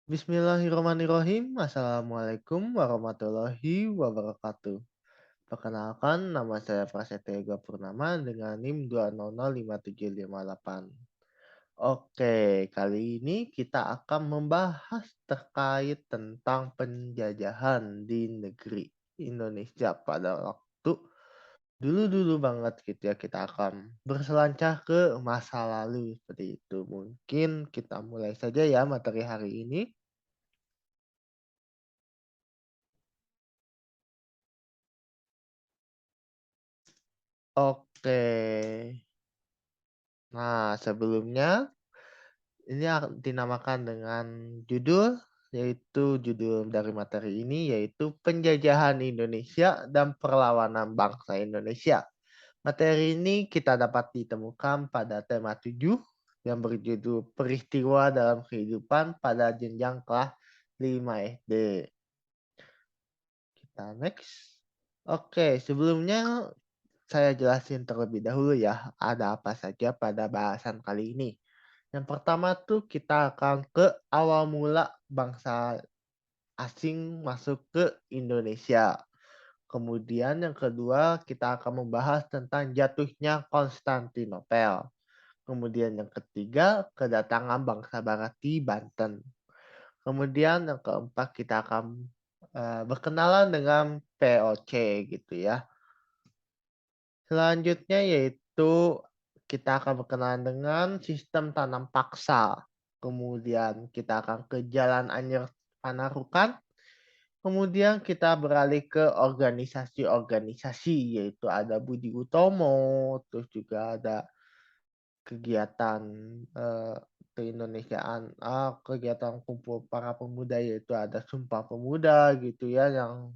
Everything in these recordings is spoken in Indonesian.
Bismillahirrahmanirrahim. Assalamualaikum warahmatullahi wabarakatuh. Perkenalkan, nama saya Prasetyo Yoga Purnama dengan NIM 2005758. Oke, kali ini kita akan membahas terkait tentang penjajahan di negeri Indonesia pada waktu dulu-dulu banget gitu ya. Kita akan berselancar ke masa lalu seperti itu. Mungkin kita mulai saja ya materi hari ini. Oke. Nah, sebelumnya ini dinamakan dengan judul, yaitu judul dari materi ini yaitu Penjajahan Indonesia dan Perlawanan Bangsa Indonesia. Materi ini kita dapat ditemukan pada tema 7 yang berjudul Peristiwa dalam Kehidupan pada Jenjang Kelas 5 SD. Kita next. Oke, sebelumnya saya jelasin terlebih dahulu ya, ada apa saja pada bahasan kali ini. Yang pertama tuh kita akan ke awal mula bangsa asing masuk ke Indonesia. Kemudian yang kedua kita akan membahas tentang jatuhnya Konstantinopel. Kemudian yang ketiga kedatangan bangsa Barat di Banten. Kemudian yang keempat kita akan berkenalan dengan POC gitu ya. Selanjutnya yaitu kita akan berkenalan dengan sistem tanam paksa. Kemudian kita akan ke Jalan Anyer Panarukan. Kemudian kita beralih ke organisasi-organisasi yaitu ada Budi Utomo, terus juga ada kegiatan eh, keindonesiaan, kegiatan kumpul para pemuda yaitu ada Sumpah Pemuda gitu ya yang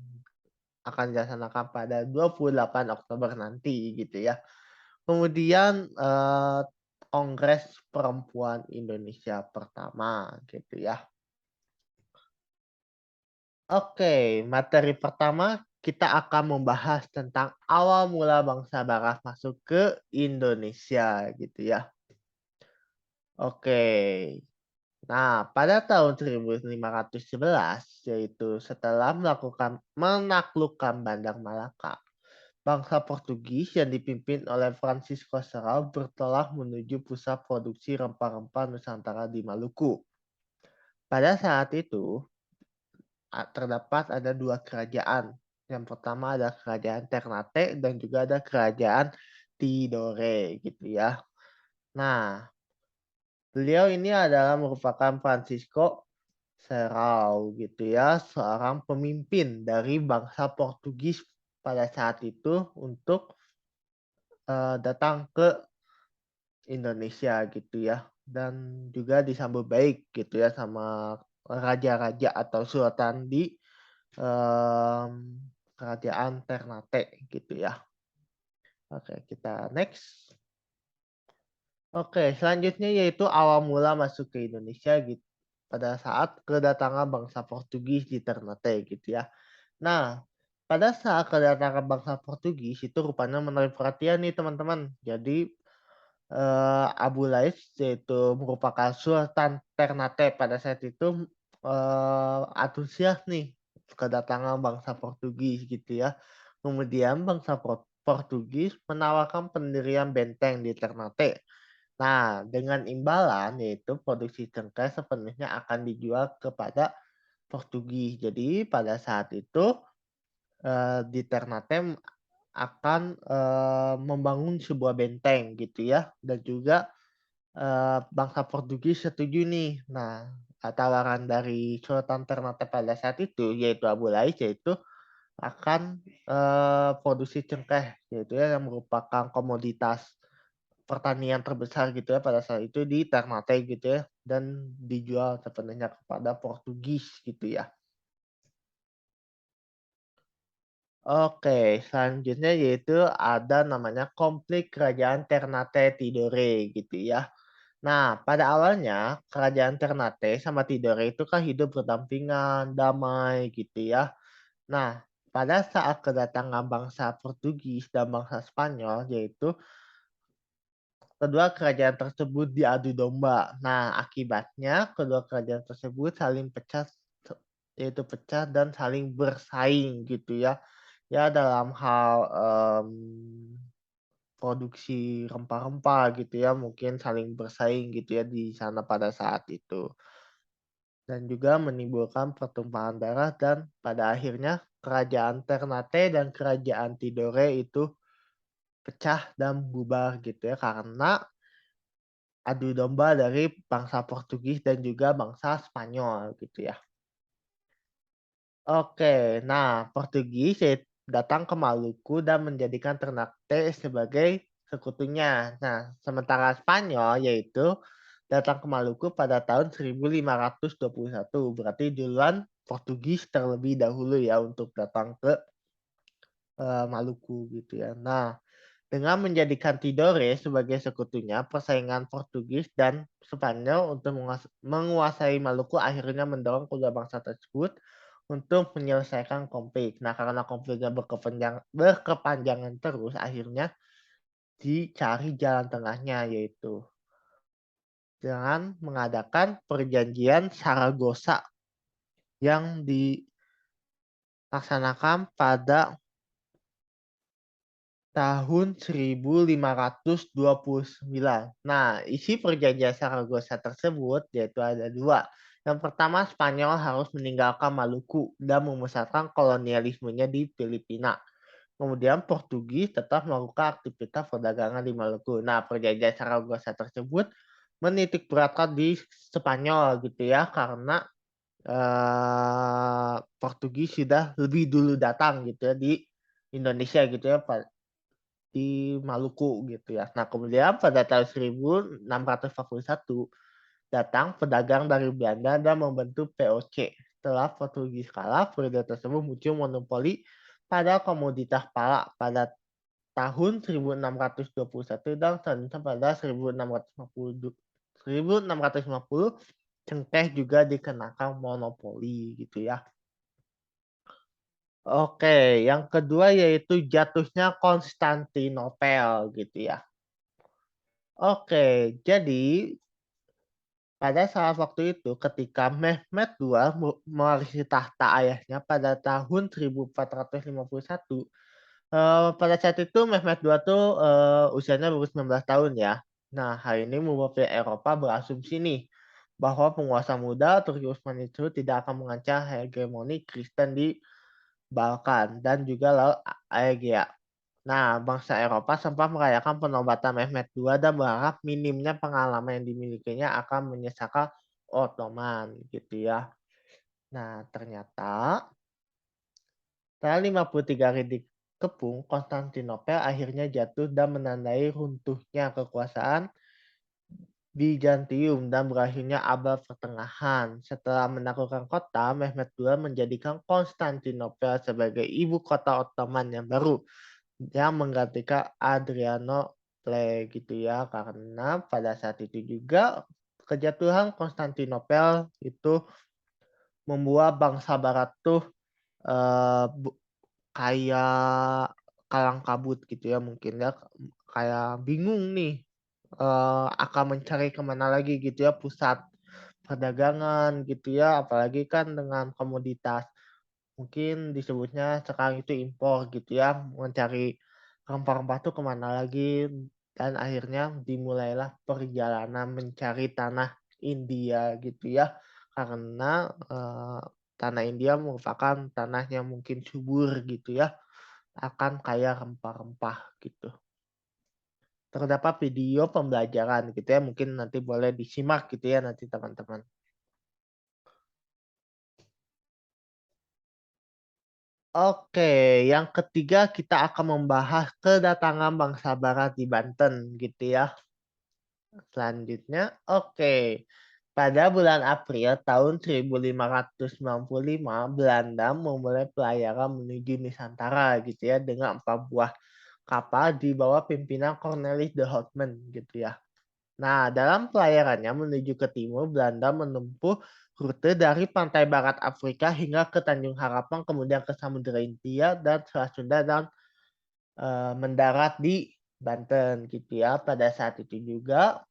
akan dilaksanakan pada 28 Oktober nanti gitu ya. Kemudian Kongres Perempuan Indonesia pertama gitu ya. Oke, materi pertama kita akan membahas tentang awal mula bangsa Barat masuk ke Indonesia gitu ya. Oke. Nah, pada tahun 1511 yaitu setelah menaklukkan Bandar Malaka, bangsa Portugis yang dipimpin oleh Francisco Serral bertolak menuju pusat produksi rempah-rempah Nusantara di Maluku. Pada saat itu, terdapat ada dua kerajaan. Yang pertama ada kerajaan Ternate dan juga ada kerajaan Tidore gitu ya. Nah, beliau ini adalah merupakan Francisco Serral gitu ya, seorang pemimpin dari bangsa Portugis pada saat itu untuk datang ke Indonesia gitu ya dan juga disambut baik gitu ya sama raja-raja atau sultan di kerajaan Ternate gitu ya. Oke, kita next. Oke, selanjutnya yaitu awal mula masuk ke Indonesia gitu pada saat kedatangan bangsa Portugis di Ternate gitu ya. Nah, pada saat kedatangan bangsa Portugis itu rupanya menarik perhatian nih teman-teman. Jadi Abu Lais yaitu merupakan Sultan Ternate pada saat itu antusias nih kedatangan bangsa Portugis gitu ya. Kemudian bangsa Portugis menawarkan pendirian benteng di Ternate. Nah, dengan imbalan yaitu produksi cengkeh sepenuhnya akan dijual kepada Portugis. Jadi pada saat itu di Ternate akan membangun sebuah benteng gitu ya dan juga bangsa Portugis setuju nih. Nah, tawaran dari Sultan Ternate pada saat itu yaitu Abu Lais yaitu akan produksi cengkeh yaitu ya yang merupakan komoditas pertanian terbesar gitu ya pada saat itu di Ternate gitu ya dan dijual sepenuhnya kepada Portugis gitu ya. Oke, selanjutnya yaitu ada namanya konflik kerajaan Ternate Tidore gitu ya. Nah, pada awalnya kerajaan Ternate sama Tidore itu kan hidup berdampingan, damai gitu ya. Nah, pada saat kedatangan bangsa Portugis dan bangsa Spanyol yaitu kedua kerajaan tersebut diadu domba. Nah, akibatnya kedua kerajaan tersebut saling pecah, yaitu pecah dan saling bersaing gitu ya. Ya dalam hal produksi rempah-rempah gitu ya, mungkin saling bersaing gitu ya di sana pada saat itu. Dan juga menimbulkan pertumpahan darah dan pada akhirnya kerajaan Ternate dan kerajaan Tidore itu pecah dan bubar gitu ya karena adu domba dari bangsa Portugis dan juga bangsa Spanyol gitu ya. Oke, nah Portugis datang ke Maluku dan menjadikan Ternate sebagai sekutunya. Nah, sementara Spanyol yaitu datang ke Maluku pada tahun 1521. Berarti duluan Portugis terlebih dahulu ya untuk datang ke Maluku gitu ya. Nah, dengan menjadikan Tidore sebagai sekutunya, persaingan Portugis dan Spanyol untuk menguasai Maluku akhirnya mendorong kedua bangsa tersebut untuk menyelesaikan konflik. Nah, karena konfliknya berkepanjangan terus, akhirnya dicari jalan tengahnya, yaitu dengan mengadakan perjanjian Saragossa yang dilaksanakan pada tahun 1529. Nah, isi perjanjian Saragossa tersebut yaitu ada dua. Yang pertama, Spanyol harus meninggalkan Maluku dan memusatkan kolonialismenya di Filipina. Kemudian Portugis tetap melakukan aktivitas perdagangan di Maluku. Nah, perjanjian Saragossa tersebut menitik beratkan di Spanyol gitu ya, karena Portugis sudah lebih dulu datang gitu ya di Indonesia gitu ya, di Maluku gitu ya. Nah, kemudian pada tahun 1641 datang pedagang dari Belanda dan membentuk POC. Setelah Portugis kalah, periode tersebut muncul monopoli pada komoditas palak pada tahun 1621 dan selanjutnya pada 1650 cengkeh juga dikenakan monopoli gitu ya. Oke, yang kedua yaitu jatuhnya Konstantinopel gitu ya. Oke, jadi pada saat waktu itu ketika Mehmed II mewarisi tahta ayahnya pada tahun 1451, pada saat itu Mehmed II tuh usianya baru 19 tahun ya. Nah, hal ini membuat pihak Eropa berasumsi nih bahwa penguasa muda Turki Utsmani itu tidak akan mengancam hegemoni Kristen di Balkan dan juga Laut Aegea. Nah, bangsa Eropa sempat merayakan penobatan Mehmed II dan berharap minimnya pengalaman yang dimilikinya akan menyesalkan Ottoman gitu ya. Nah, ternyata setelah 53 hari dikepung, Konstantinopel akhirnya jatuh dan menandai runtuhnya kekuasaan Bizantium dan berakhirnya abad pertengahan. Setelah menaklukkan kota, Mehmed II menjadikan Konstantinopel sebagai ibu kota Ottoman yang baru yang menggantikan Adrianople gitu ya, karena pada saat itu juga kejatuhan Konstantinopel itu membuat bangsa Barat tuh kayak kalang kabut gitu ya, mungkin ya kayak bingung nih akan mencari kemana lagi gitu ya pusat perdagangan gitu ya, apalagi kan dengan komoditas mungkin disebutnya sekarang itu impor gitu ya, mencari rempah-rempah tuh kemana lagi, dan akhirnya dimulailah perjalanan mencari tanah India gitu ya, karena tanah India merupakan tanah yang mungkin subur gitu ya, akan kaya rempah-rempah gitu. Terdapat video pembelajaran gitu ya, mungkin nanti boleh disimak gitu ya nanti teman-teman. Oke, yang ketiga kita akan membahas kedatangan bangsa Barat di Banten gitu ya. Selanjutnya, oke. Pada bulan April tahun 1595, Belanda memulai pelayaran menuju Nusantara gitu ya dengan 4 buah kapal di bawah pimpinan Cornelis de Houtman gitu ya. Nah, dalam pelayarannya menuju ke timur, Belanda menempuh rute dari pantai barat Afrika hingga ke Tanjung Harapan, kemudian ke Samudra Hindia dan Selat Sunda dan mendarat di Banten gitu ya. Pada saat itu juga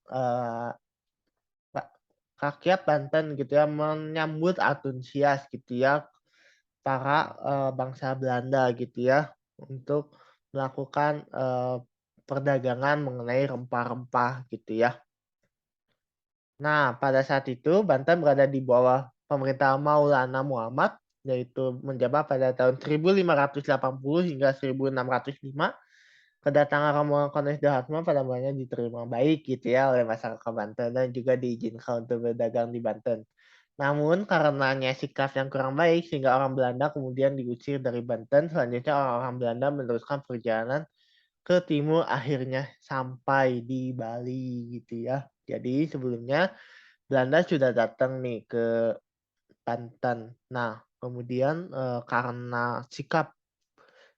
rakyat Banten gitu ya menyambut antusias gitu ya para bangsa Belanda gitu ya untuk melakukan perdagangan mengenai rempah-rempah gitu ya. Nah, pada saat itu Banten berada di bawah pemerintah Maulana Muhammad, yaitu menjabat pada tahun 1580 hingga 1605. Kedatangan rombongan Kolonel Soeharto pada mulanya diterima baik gitu ya oleh masyarakat Banten dan juga diizinkan untuk berdagang di Banten. Namun karenanya sikap yang kurang baik sehingga orang Belanda kemudian diusir dari Banten. Selanjutnya orang-orang Belanda meneruskan perjalanan ke timur akhirnya sampai di Bali gitu ya. Jadi sebelumnya Belanda sudah datang nih ke Banten. Nah, kemudian karena sikap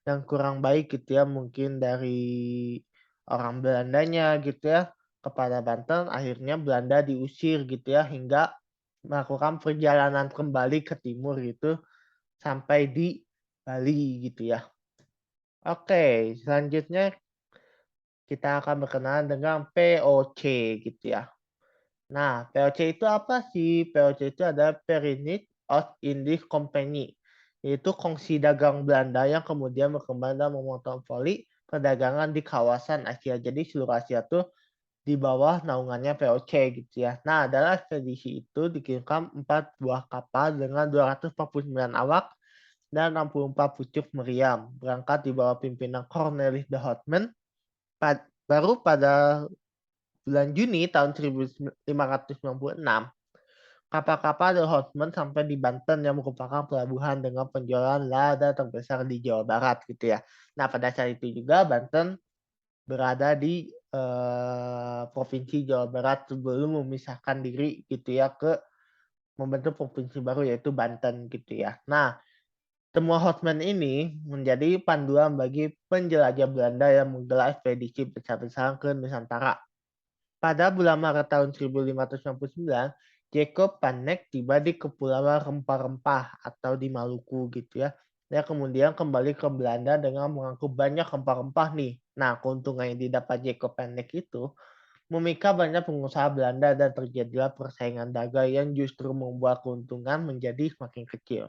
yang kurang baik gitu ya mungkin dari orang Belandanya gitu ya kepada Banten, akhirnya Belanda diusir gitu ya hingga melakukan perjalanan kembali ke timur gitu sampai di Bali gitu ya. Oke, selanjutnya kita akan berkenalan dengan POC gitu ya. Nah, POC itu apa sih? POC itu adalah Pyramid of Indies Company, yaitu kongsi dagang Belanda yang kemudian berkembang dan memonopoli perdagangan di kawasan Asia. Jadi seluruh Asia tuh di bawah naungannya POC gitu ya. Nah, dalam ekspedisi itu dikirimkan 4 buah kapal dengan 249 awak dan 64 pucuk meriam berangkat di bawah pimpinan Cornelis de Houtman. Baru pada bulan Juni tahun 1596, kapal-kapal The Horseman sampai di Banten yang merupakan pelabuhan dengan penjualan lada terbesar di Jawa Barat gitu ya. Nah, pada saat itu juga Banten berada di provinsi Jawa Barat sebelum memisahkan diri gitu ya ke membentuk provinsi baru yaitu Banten gitu ya. Nah, temuan Horseman ini menjadi panduan bagi penjelajah Belanda yang menggelar ekspedisi besar-besaran ke Nusantara. Pada bulan Maret tahun 1599, Jacob van Eyck tiba di Kepulauan Rempah-Rempah atau di Maluku gitu ya. Dia kemudian kembali ke Belanda dengan mengangkut banyak rempah-rempah nih. Nah, keuntungan yang didapat Jacob van Eyck itu memikat banyak pengusaha Belanda dan terjadilah persaingan dagang yang justru membuat keuntungan menjadi semakin kecil.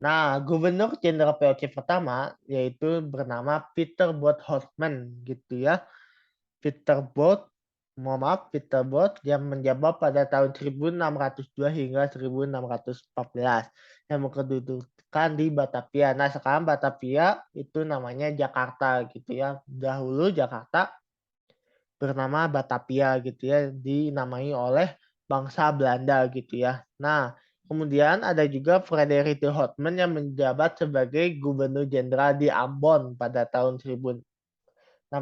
Nah, Gubernur Jenderal POC pertama yaitu bernama Peter Both Horstman gitu ya. Peter Both yang menjabat pada tahun 1602 hingga 1614 yang berkedudukan di Batavia. Nah, sekarang Batavia itu namanya Jakarta gitu ya. Dahulu Jakarta bernama Batavia gitu ya, dinamai oleh bangsa Belanda gitu ya. Nah, kemudian ada juga Frederik de Houtman yang menjabat sebagai Gubernur Jenderal di Ambon pada tahun 1605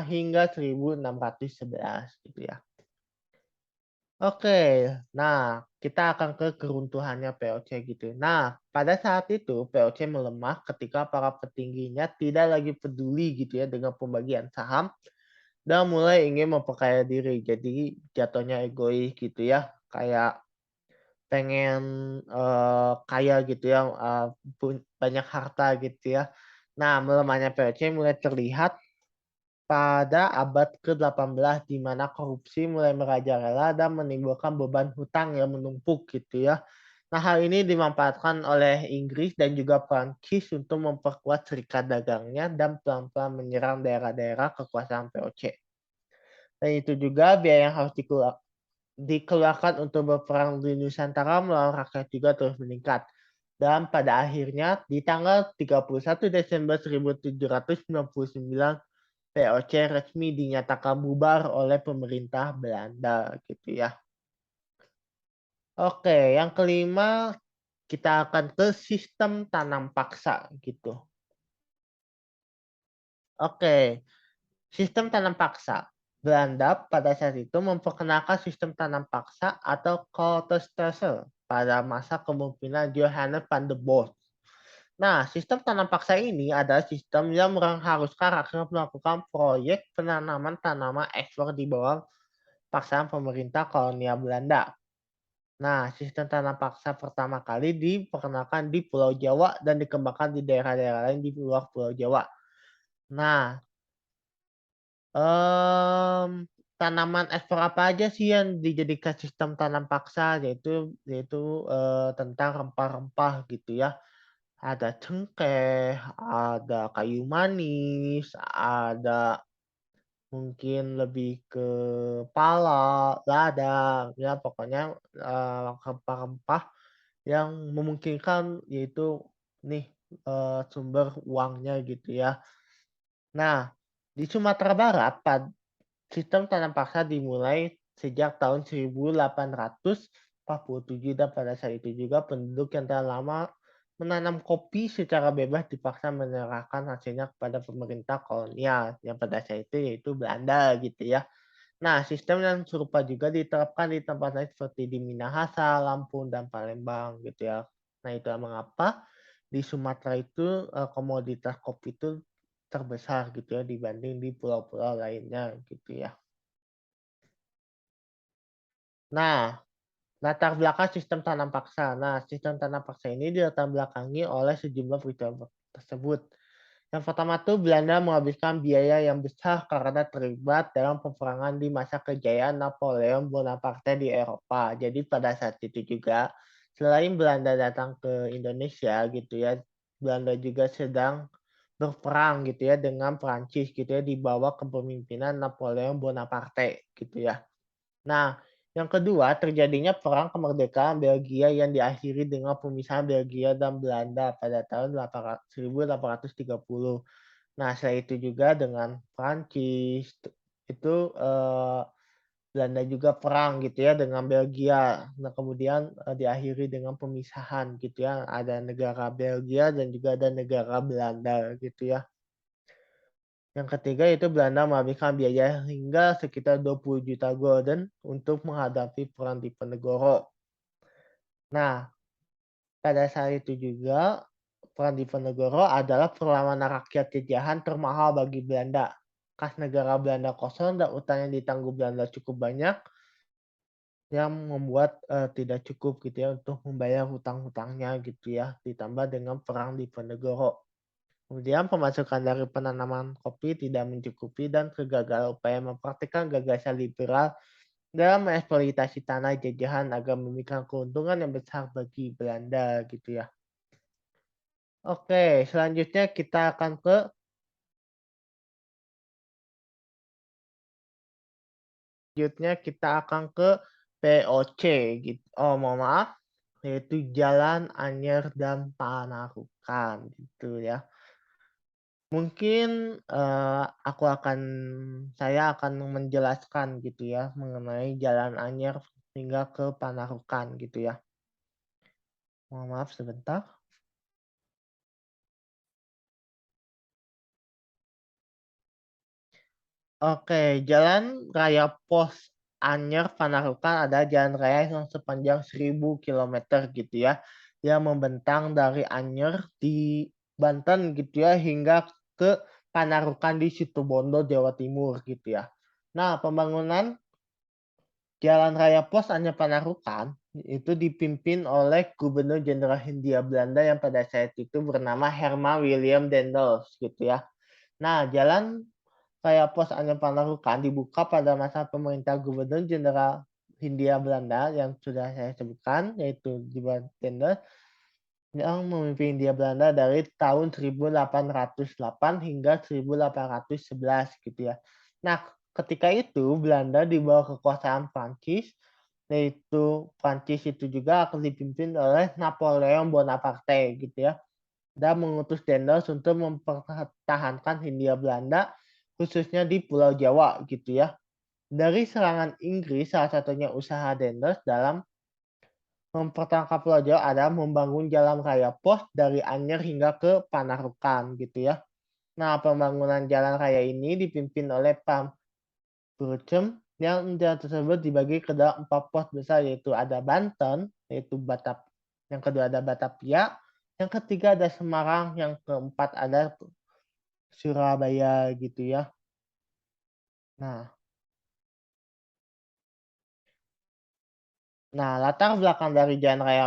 hingga 1611 gitu ya. Oke, nah kita akan ke keruntuhannya POC gitu. Nah, pada saat itu POC melemah ketika para petingginya tidak lagi peduli gitu ya dengan pembagian saham dan mulai ingin memperkaya diri. Jadi jatuhnya egois gitu ya, kayak pengen kaya gitu ya, banyak harta gitu ya. Nah, melemahnya POC mulai terlihat pada abad ke-18 di mana korupsi mulai merajalela dan menimbulkan beban hutang yang menumpuk gitu ya. Nah, hal ini dimanfaatkan oleh Inggris dan juga Prancis untuk memperkuat serikat dagangnya dan pelan-pelan menyerang daerah-daerah kekuasaan POC. Dan itu juga biaya yang harus dikeluarkan untuk berperang di Nusantara melawan rakyat juga terus meningkat. Dan pada akhirnya di tanggal 31 Desember 1799 POC resmi dinyatakan bubar oleh pemerintah Belanda gitu ya. Oke, yang kelima kita akan ke sistem tanam paksa gitu. Oke, sistem tanam paksa. Belanda pada saat itu memperkenalkan sistem tanam paksa atau Koolthuisstelsel pada masa kepemimpinan Johannes van der Bosch. Nah, sistem tanam paksa ini adalah sistem yang mengharuskan rakyat melakukan proyek penanaman tanaman ekspor di bawah paksaan pemerintah kolonial Belanda. Nah, sistem tanam paksa pertama kali diperkenalkan di Pulau Jawa dan dikembangkan di daerah-daerah lain di luar Pulau Jawa. Nah, Tanaman ekspor apa aja sih yang dijadikan sistem tanam paksa, yaitu tentang rempah-rempah gitu ya. Ada cengkeh, ada kayu manis, ada mungkin lebih ke pala, lada, ya pokoknya, rempah-rempah yang memungkinkan yaitu nih, sumber uangnya gitu ya. Nah, di Sumatera Barat sistem tanam paksa dimulai sejak tahun 1847 dan pada saat itu juga penduduk yang telah lama menanam kopi secara bebas dipaksa menyerahkan hasilnya kepada pemerintah kolonial yang pada saat itu yaitu Belanda gitu ya. Nah, sistem yang serupa juga diterapkan di tempat lain seperti di Minahasa, Lampung, dan Palembang gitu ya. Nah, itu mengapa di Sumatera itu komoditas kopi itu terbesar gitu ya dibanding di pulau-pulau lainnya gitu ya. Nah, latar belakang sistem tanam paksa. Nah, sistem tanam paksa ini dilatar belakangi oleh sejumlah peristiwa tersebut. Yang pertama tuh Belanda menghabiskan biaya yang besar karena terlibat dalam peperangan di masa kejayaan Napoleon Bonaparte di Eropa. Jadi pada saat itu juga selain Belanda datang ke Indonesia gitu ya, Belanda juga sedang berperang gitu ya dengan Prancis gitu ya di bawah kepemimpinan Napoleon Bonaparte gitu ya. Nah, yang kedua terjadinya perang kemerdekaan Belgia yang diakhiri dengan pemisahan Belgia dan Belanda pada tahun 1830. Nah, setelah itu juga dengan Prancis itu Belanda juga perang gitu ya dengan Belgia. Nah, kemudian diakhiri dengan pemisahan gitu ya. Ada negara Belgia dan juga ada negara Belanda gitu ya. Yang ketiga itu Belanda menghabiskan biaya hingga sekitar 20 juta gulden untuk menghadapi perang Diponegoro. Nah, pada saat itu juga perang Diponegoro adalah perlawanan rakyat jajahan termahal bagi Belanda. Kas negara Belanda kosong dan utang yang ditanggung Belanda cukup banyak yang membuat tidak cukup gitu ya untuk membayar hutang-hutangnya gitu ya. Ditambah dengan perang Diponegoro. Kemudian pemasukan dari penanaman kopi tidak mencukupi dan kegagalan upaya mempraktikkan gagasan liberal dalam mengeksploitasi tanah jajahan agar memberikan keuntungan yang besar bagi Belanda gitu ya. Oke, selanjutnya kita akan ke POC gitu. Oh, mohon maaf, yaitu Jalan Anyer dan Panarukan gitu ya. Mungkin saya akan menjelaskan gitu ya mengenai Jalan Anyer hingga ke Panarukan gitu ya. Mohon maaf sebentar. Oke, Jalan Raya Pos Anyer Panarukan ada jalan raya yang sepanjang 1000 kilometer gitu ya, yang membentang dari Anyer di Banten gitu ya hingga ke Panarukan di Situbondo, Jawa Timur gitu ya. Nah, pembangunan Jalan Raya Pos Anyer Panarukan itu dipimpin oleh Gubernur Jenderal Hindia Belanda yang pada saat itu bernama Herman William Daendels gitu ya. Nah, Jalan Raya Pos Anyer Panarukan dibuka pada masa pemerintah Gubernur Jenderal Hindia Belanda yang sudah saya sebutkan, yaitu Diband Daendels yang memimpin Hindia Belanda dari tahun 1808 hingga 1811 gitu ya. Nah, ketika itu Belanda di bawah kekuasaan Prancis, yaitu Prancis itu juga akan dipimpin oleh Napoleon Bonaparte gitu ya, dan mengutus Daendels untuk mempertahankan Hindia Belanda khususnya di Pulau Jawa gitu ya. Dari serangan Inggris, salah satunya usaha Daendels dalam mempertahankan Pulau Jawa adalah membangun jalan raya pos dari Anyer hingga ke Panarukan gitu ya. Nah, pembangunan jalan raya ini dipimpin oleh Pam Burcem yang jalan tersebut dibagi ke dalam 4 pos besar yaitu ada Banten, yaitu yang kedua ada Batavia, yang ketiga ada Semarang, yang keempat ada Surabaya gitu ya. Nah, latar belakang dari Jalan Raya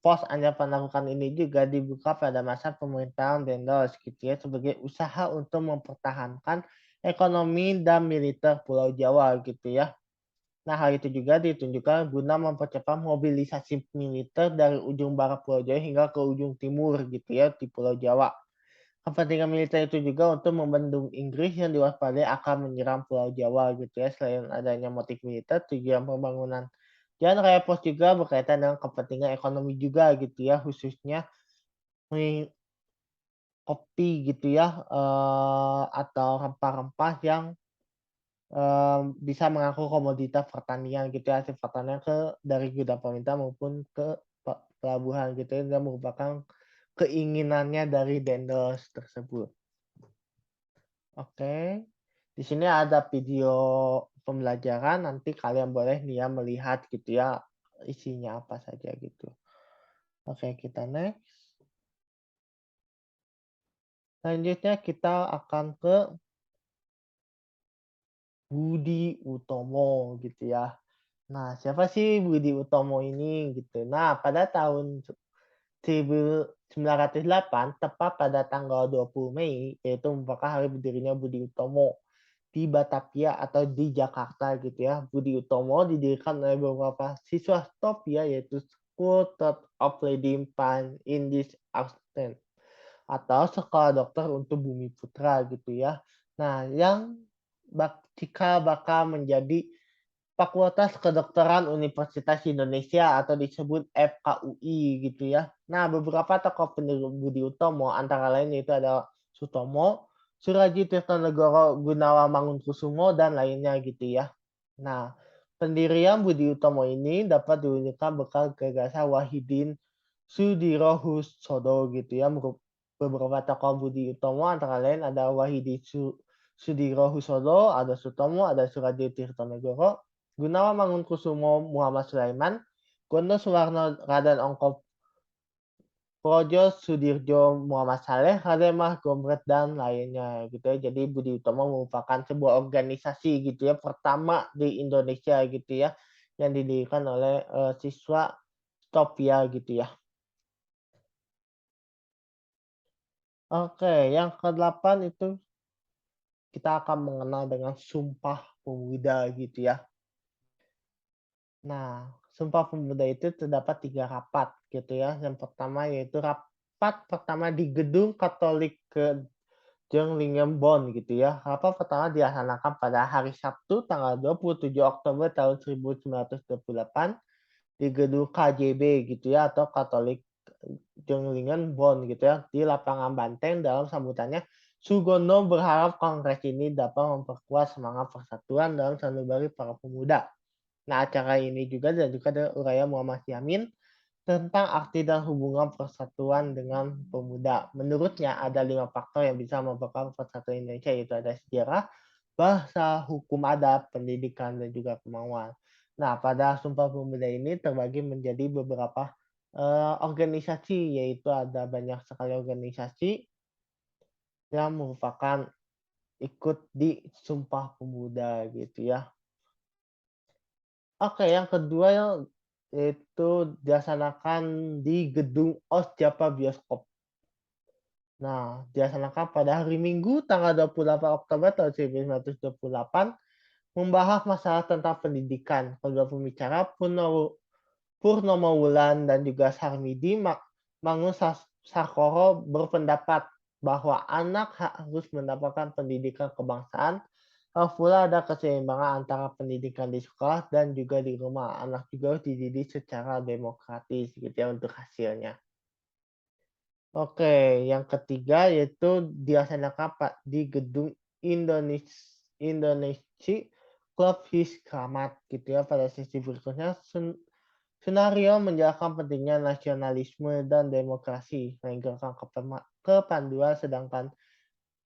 Pos Anyer Panarukan ini juga dibuka pada masa pemerintahan Daendels gitu ya sebagai usaha untuk mempertahankan ekonomi dan militer Pulau Jawa gitu ya. Nah, hal itu juga ditunjukkan guna mempercepat mobilisasi militer dari ujung barat Pulau Jawa hingga ke ujung timur gitu ya di Pulau Jawa. Kepentingan militer itu juga untuk membendung Inggris yang diwaspadai akan menyerang Pulau Jawa gitu ya. Selain adanya motif militer, tujuan pembangunan Jalan Raya Pos juga berkaitan dengan kepentingan ekonomi juga gitu ya, khususnya kopi gitu ya, atau rempah-rempah yang bisa mengangkut komoditas pertanian gitu ya, hasil pertanian dari gudang pemerintah maupun ke pelabuhan gitu ya, yang merupakan keinginannya dari Dendels tersebut. Oke, di sini ada video pembelajaran, nanti kalian boleh nih ya melihat gitu ya, isinya apa saja gitu. Oke, kita next. Selanjutnya kita akan ke Budi Utomo gitu ya. Nah, siapa sih Budi Utomo ini gitu. Nah, pada tahun 1908, tepat pada tanggal 20 Mei, yaitu merupakan hari berdirinya Budi Utomo di Batavia atau di Jakarta gitu ya. Budi Utomo didirikan oleh beberapa siswa top ya, yaitu School of Lady Pan in this Austin atau Sekolah Dokter untuk Bumi Putra gitu ya. Nah, yang cikal bakal menjadi Fakultas Kedokteran Universitas Indonesia atau disebut FKUI gitu ya. Nah, beberapa tokoh pendiri Budi Utomo antara lain yaitu ada Sutomo, Suraji Tirtonegoro, Gunawan Mangunkusumo, dan lainnya gitu ya. Nah, pendirian Budi Utomo ini dapat diwujudkan bekal gagasan Wahidin Sudirohusodo gitu ya. Beberapa tokoh Budi Utomo antara lain ada Wahidin Sudirohusodo, ada Sutomo, ada Suraji Tirtonegoro, Gunawan Mangunkusumo, Muhammad Sulaiman, Gondo Suwarno, Raden Ongko Projo, Sudirjo, Muhammad Saleh, Hademah, Gomret, dan lainnya gitu ya. Jadi Budi Utomo merupakan sebuah organisasi gitu ya pertama di Indonesia gitu ya yang didirikan oleh siswa Topia gitu ya. Oke, yang ke-8 itu kita akan mengenal dengan Sumpah Pemuda gitu ya. Nah, Sumpah Pemuda itu terdapat 3 rapat gitu ya. Yang pertama yaitu rapat pertama di Gedung Katolik ke Jonglingen gitu ya. Rapat pertama dilaksanakan pada hari Sabtu tanggal 27 Oktober tahun 1928 di Gedung KJB gitu ya atau Katolik Jonglingen gitu ya di lapangan Banteng. Dalam sambutannya Sugondo berharap kongres ini dapat memperkuat semangat persatuan dalam sanubari para pemuda. Nah, acara ini juga dan juga ada uraian Muhammad Yamin tentang arti dan hubungan persatuan dengan pemuda. Menurutnya ada 5 faktor yang bisa memperkuat persatuan Indonesia, yaitu ada sejarah, bahasa, hukum adat, pendidikan, dan juga kemauan. Nah, pada Sumpah Pemuda ini terbagi menjadi beberapa organisasi, yaitu ada banyak sekali organisasi yang merupakan ikut di Sumpah Pemuda gitu ya. Oke, yang kedua yaitu dilaksanakan di Gedung OS Japa Bioskop. Nah, dilaksanakan pada hari Minggu tanggal 28 Oktober tahun 1928 membahas masalah tentang pendidikan. Kedua pembicara Purnomo Wulan dan juga Sarmidi Sakoro berpendapat bahwa anak harus mendapatkan pendidikan kebangsaan. Pula ada keseimbangan antara pendidikan di sekolah dan juga di rumah. Anak juga harus dididik secara demokratis gitu ya untuk hasilnya. Oke, yang ketiga yaitu dilaksanakan di Gedung Indonesia Club His Kramat gitu ya. Pada sesi berikutnya Sunario menjelaskan pentingnya nasionalisme dan demokrasi, meninggalkan kepanduan, sedangkan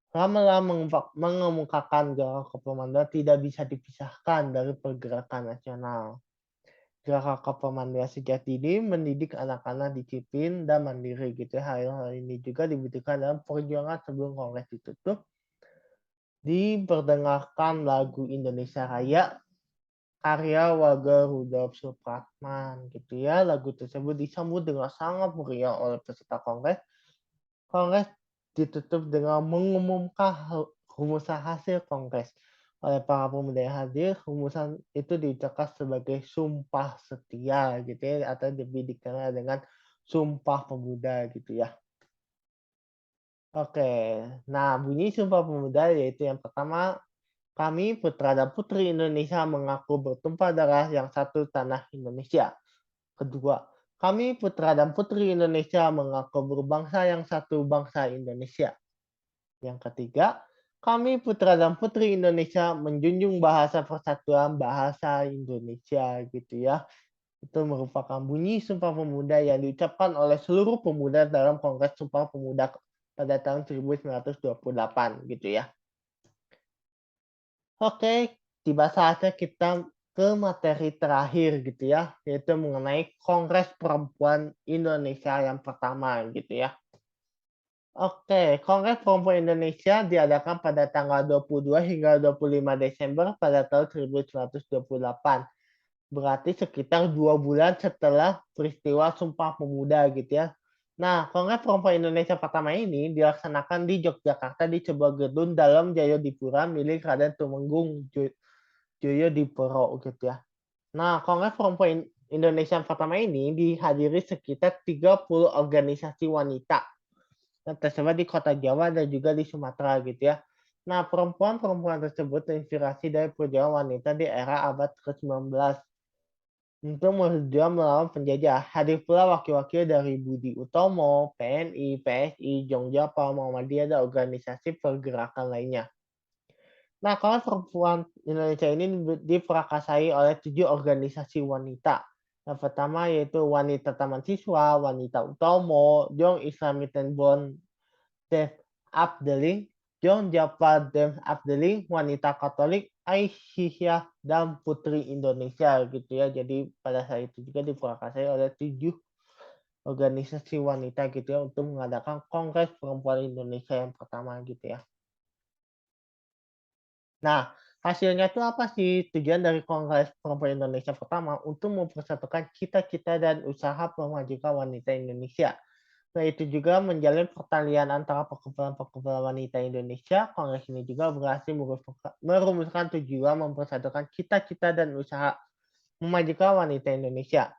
Ramelan mengemukakan gerakan kepemimpinan tidak bisa dipisahkan dari pergerakan nasional. Gerakan kepemimpinan sejak dini mendidik anak-anak disiplin dan mandiri gitu. Hal-hal ini juga dibutuhkan dalam perjuangan sebelum kongres ditutup. Diperdengarkan lagu Indonesia Raya karya warga Rudolf Supratman gitu ya. Lagu tersebut disambut dengan sangat meriah oleh peserta kongres. Kongres ditutup dengan mengumumkan rumusan hasil kongres. Oleh para pemuda yang hadir, rumusan itu diucapkan sebagai sumpah setia gitu ya, atau lebih dikenal dengan Sumpah Pemuda gitu ya. Oke, nah bunyi Sumpah Pemuda yaitu yang pertama, kami putra dan putri Indonesia mengaku bertumpah darah yang satu tanah Indonesia. Kedua, kami putra dan putri Indonesia mengaku berbangsa yang satu bangsa Indonesia. Yang ketiga, kami putra dan putri Indonesia menjunjung bahasa persatuan bahasa Indonesia gitu ya. Itu merupakan bunyi Sumpah Pemuda yang diucapkan oleh seluruh pemuda dalam Kongres Sumpah Pemuda pada tahun 1928 gitu ya. Oke, tiba saatnya kita ke materi terakhir gitu ya, yaitu mengenai Kongres Perempuan Indonesia yang pertama gitu ya. Oke, Kongres Perempuan Indonesia diadakan pada tanggal 22 hingga 25 Desember pada tahun 1928. Berarti sekitar 2 bulan setelah peristiwa Sumpah Pemuda gitu ya. Nah, Kongres Perempuan Indonesia pertama ini dilaksanakan di Yogyakarta di sebuah gedung dalam Jayadipura milik Raden Tumenggung Jayadipuro gitu ya. Nah, Kongres Perempuan Indonesia pertama ini dihadiri sekitar 30 organisasi wanita yang tersebar di kota Jawa dan juga di Sumatera gitu ya. Nah, perempuan-perempuan tersebut terinspirasi dari perjuangan wanita di era abad ke-19 untuk berjuang melawan penjajah. Hadir pula wakil-wakil dari Budi Utomo, PNI, PSI, Jongjapa, Muhammadiyah, dan organisasi pergerakan lainnya. Nah, Kawan Perempuan Indonesia ini diperakasai oleh 7 organisasi wanita. Yang pertama yaitu Wanita Taman Siswa, Wanita Utomo, Young Islamic and Bond Dev Abdeling, John Japa Dev Abdeling, Wanita Katolik, Aisyah, dan Putri Indonesia gitu ya. Jadi pada saat itu juga diperakasai oleh 7 organisasi wanita gitu ya untuk mengadakan Kongres Perempuan Indonesia yang pertama gitu ya. Nah, hasilnya itu apa sih? Tujuan dari Kongres Perempuan Indonesia pertama untuk mempersatukan cita-cita dan usaha memajukan wanita Indonesia. Nah, itu juga menjalin pertalian antara perkumpulan-perkumpulan wanita Indonesia. Kongres ini juga berhasil merumuskan tujuan mempersatukan cita-cita dan usaha memajukan wanita Indonesia.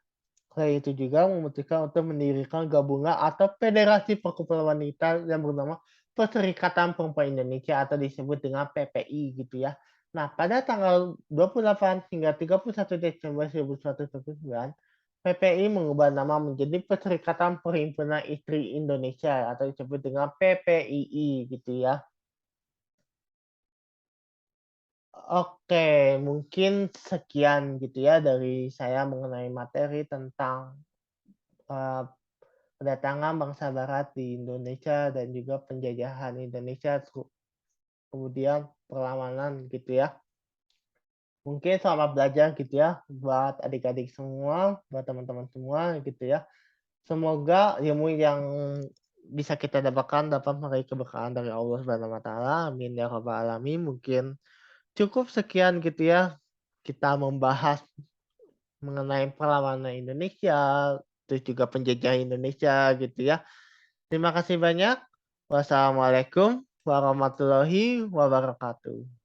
Selain itu juga memutuskan untuk mendirikan gabungan atau federasi perkumpulan wanita yang bernama Perserikatan Perempuan Indonesia atau disebut dengan PPI gitu ya. Nah, pada tanggal 28 hingga 31 Desember 1949, PPI mengubah nama menjadi Perserikatan Perhimpunan Istri Indonesia atau disebut dengan PPII gitu ya. Oke, mungkin sekian gitu ya dari saya mengenai materi tentang eh, kedatangan bangsa barat di Indonesia dan juga penjajahan Indonesia, kemudian perlawanan gitu ya. Mungkin selamat belajar gitu ya buat adik-adik semua, buat teman-teman semua gitu ya. Semoga ilmu yang bisa kita dapatkan dapat meraih keberkahan dari Allah Subhanahu wa taala. Amin ya rabbal alamin. Mungkin cukup sekian gitu ya. Kita membahas mengenai perlawanan Indonesia, terus juga penjajah Indonesia gitu ya. Terima kasih banyak. Wassalamualaikum warahmatullahi wabarakatuh.